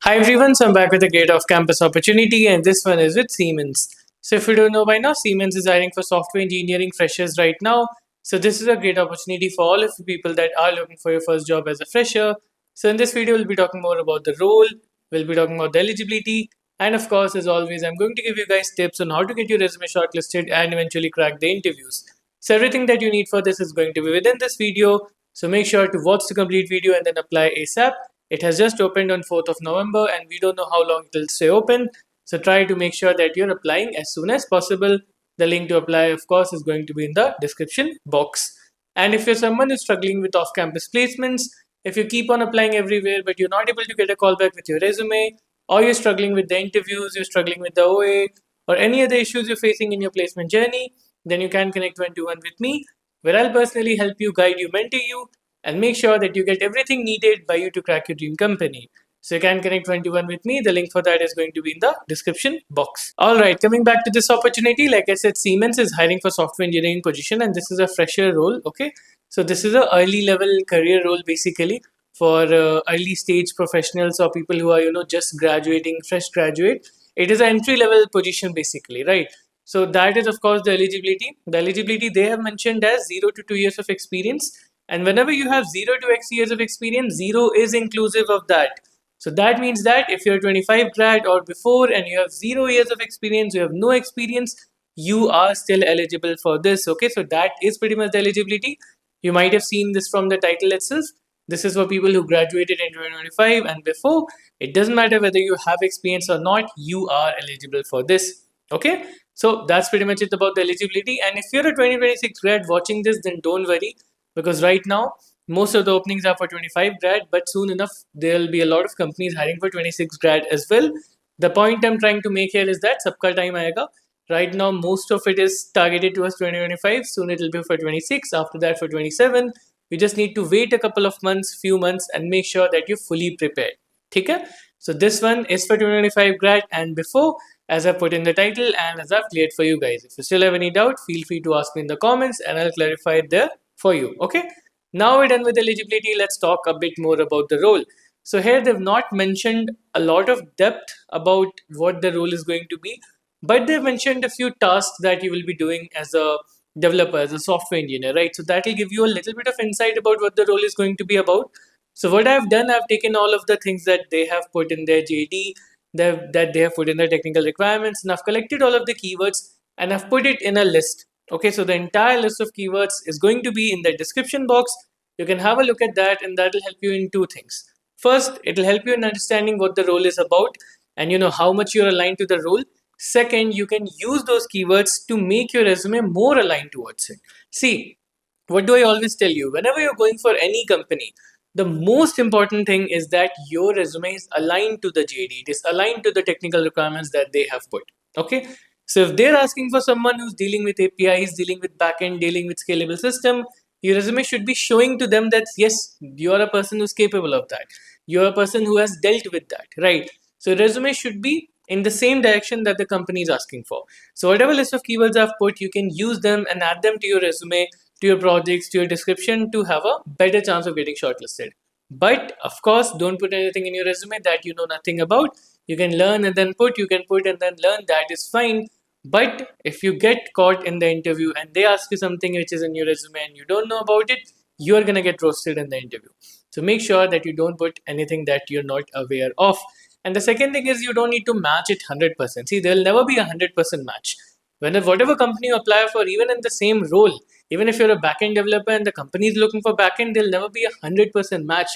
Hi everyone, so I'm back with a great off-campus opportunity, and this one is with Siemens. So if you don't know by now, Siemens is hiring for software engineering freshers right now. So this is a great opportunity for all of the people that are looking for your first job as a fresher. So in this video, we'll be talking more about the role, we'll be talking about the eligibility, and of course, as always, I'm going to give you guys tips on how to get your resume shortlisted and eventually crack the interviews. So everything that you need for this is going to be within this video. So make sure to watch the complete video and then apply ASAP. It has just opened on 4th of November and we don't know how long it will stay open. So try to make sure that you're applying as soon as possible. The link to apply, of course, is going to be in the description box. And if you're someone who's struggling with off campus placements, if you keep on applying everywhere but you're not able to get a call back with your resume, or you're struggling with the interviews, you're struggling with the OA, or any other issues you're facing in your placement journey, then you can connect one to one with me, where I'll personally help you, guide you, mentor you, and make sure that you get everything needed by you to crack your dream company. So you can connect 21 with me. The link for that is going to be in the description box. All right, coming back to this opportunity, like I said, Siemens is hiring for software engineering position, and this is a fresher role. Okay, so this is a early level career role basically for early stage professionals or people who are just graduating, fresh graduate. It is an entry level position basically, right? So that is of course the eligibility. The eligibility they have mentioned as 0 to 2 years of experience, and whenever you have 0 to X years of experience, 0 is inclusive of that. So that means that if you're 25 grad or before and you have 0 years of experience, you have no experience, you are still eligible for this. Okay, so that is pretty much the eligibility. You might have seen this from the title itself. This is for people who graduated in 2025 and before. It doesn't matter whether you have experience or not, you are eligible for this. Okay, so that's pretty much it about the eligibility. And if you're a 2026 grad watching this, then don't worry, because right now most of the openings are for 25 grad, but soon enough there'll be a lot of companies hiring for 26 grad as well. The point I'm trying to make here is that sabka time aayega. Right now most of it is targeted towards 2025. Soon it'll be for 26, after that for 27. You just need to wait a couple of months, few months, and make sure that you're fully prepared. Okay, so this one is for 2025 grad and before, as I put in the title and as I've cleared for you guys. If you still have any doubt, feel free to ask me in the comments and I'll clarify it there for you. Okay, now we're done with eligibility. Let's talk a bit more about the role. So here they've not mentioned a lot of depth about what the role is going to be, but they've mentioned a few tasks that you will be doing as a developer, as a software engineer, right? So that will give you a little bit of insight about what the role is going to be about. So what I've done, I've taken all of the things that they have put in their JD, that they have put in their technical requirements, and I've collected all of the keywords and I've put it in a list. Okay, so the entire list of keywords is going to be in the description box. You can have a look at that, and that will help you in two things. First, it will help you in understanding what the role is about and how much you're aligned to the role. Second, you can use those keywords to make your resume more aligned towards it. See, what do I always tell you? Whenever you're going for any company, the most important thing is that your resume is aligned to the JD. It is aligned to the technical requirements that they have put. Okay. So if they're asking for someone who's dealing with APIs, dealing with backend, dealing with scalable system, your resume should be showing to them that yes, you're a person who's capable of that. You're a person who has dealt with that, right? So resume should be in the same direction that the company is asking for. So whatever list of keywords I've put, you can use them and add them to your resume, to your projects, to your description to have a better chance of getting shortlisted. But of course, don't put anything in your resume that you know nothing about. You can learn and then put, you can put and then learn, that is fine. But if you get caught in the interview and they ask you something which is in your resume and you don't know about it, you are going to get roasted in the interview. So make sure that you don't put anything that you're not aware of. And the second thing is you don't need to match it 100%. See, there'll never be a 100% match. Whatever company you apply for, even in the same role, even if you're a backend developer and the company is looking for backend, there'll never be a 100% match.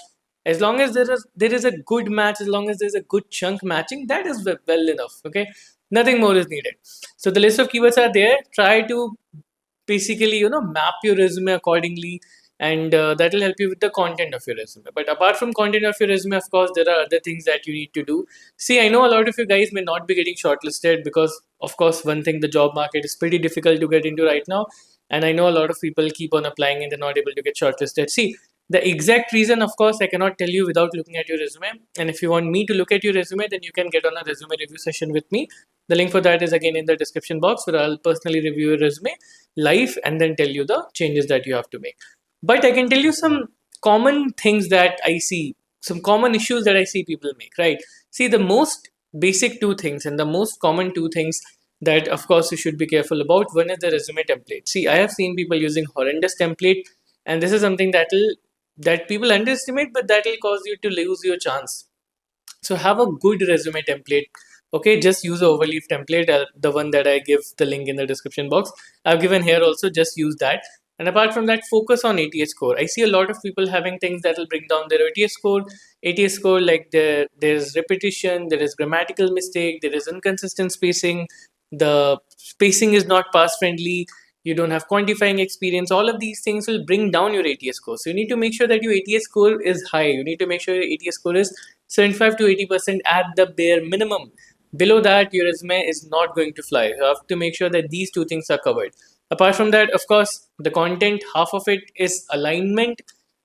As long as there is a good match, as long as there's a good chunk matching, that is well enough. Okay, nothing more is needed. So the list of keywords are there. Try to basically map your resume accordingly, and that will help you with the content of your resume. But apart from content of your resume, of course there are other things that you need to do. See, I know a lot of you guys may not be getting shortlisted because of course one thing, the job market is pretty difficult to get into right now, and I know a lot of people keep on applying and they're not able to get shortlisted. See, the exact reason, of course, I cannot tell you without looking at your resume. And if you want me to look at your resume, then you can get on a resume review session with me. The link for that is again in the description box, where I'll personally review your resume live and then tell you the changes that you have to make. But I can tell you some common things that I see, some common issues that I see people make, right? See, the most basic two things and the most common two things that, of course, you should be careful about. One is the resume template. See, I have seen people using horrendous template, and this is something that people underestimate, but that will cause you to lose your chance. So have a good resume template. Okay, just use a overleaf template, the one that I give the link in the description box. I've given here also, just use that. And apart from that, focus on ATS score. I see a lot of people having things that will bring down their ATS score. ATS score, like there's repetition, there is grammatical mistake, there is inconsistent spacing, the spacing is not pass friendly, you don't have quantifying experience. All of these things will bring down your ATS score. So you need to make sure that your ATS score is high. You need to make sure your ATS score is 75 to 80% at the bare minimum. Below that, your resume is not going to fly. You have to make sure that these two things are covered. Apart from that, of course, the content, half of it is alignment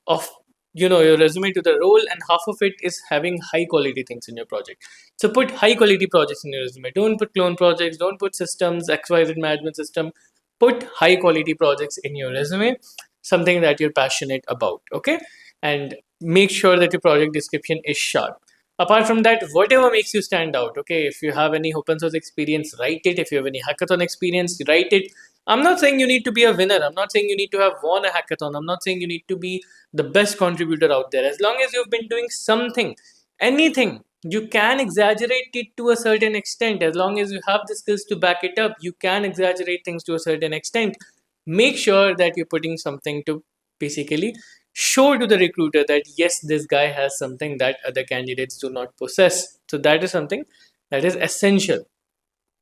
of your resume to the role, and half of it is having high quality things in your project. So put high quality projects in your resume. Don't put clone projects, don't put systems, XYZ management system. Put high quality projects in your resume, something that you're passionate about. Okay, and make sure that your project description is sharp. Apart from that, whatever makes you stand out. Okay, if you have any open source experience, write it. If you have any hackathon experience, write it. I'm not saying you need to be a winner. I'm not saying you need to have won a hackathon. I'm not saying you need to be the best contributor out there. As long as you've been doing something, anything, you can exaggerate it to a certain extent. As long as you have the skills to back it up, you can exaggerate things to a certain extent. Make sure that you're putting something to basically show to the recruiter that yes, this guy has something that other candidates do not possess. So that is something that is essential.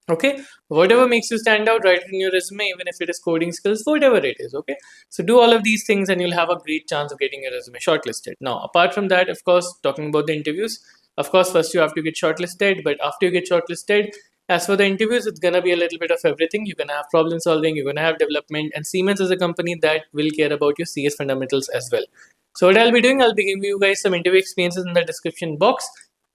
Okay, whatever makes you stand out, write it in your resume, even if it is coding skills, whatever it is. Okay, so do all of these things and you'll have a great chance of getting your resume shortlisted. Now, apart from that, of course, talking about the interviews, of course, first you have to get shortlisted, but after you get shortlisted, as for the interviews, it's gonna be a little bit of everything. You're gonna have problem solving, you're gonna have development, and Siemens is a company that will care about your CS fundamentals as well. So what I'll be doing, I'll be giving you guys some interview experiences in the description box.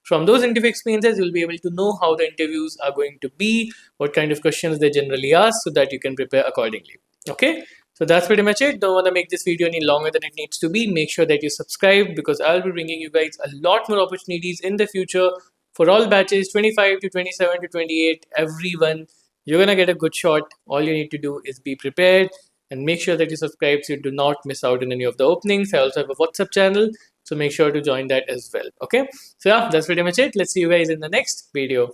From those interview experiences, you'll be able to know how the interviews are going to be, what kind of questions they generally ask, so that you can prepare accordingly. Okay, so that's pretty much it. Don't want to make this video any longer than it needs to be. Make sure that you subscribe, because I'll be bringing you guys a lot more opportunities in the future for all batches 25 to 27 to 28. Everyone, you're gonna get a good shot. All you need to do is be prepared and make sure that you subscribe so you do not miss out on any of the openings. I also have a WhatsApp channel, so make sure to join that as well. Okay, so yeah, that's pretty much it. Let's see you guys in the next video.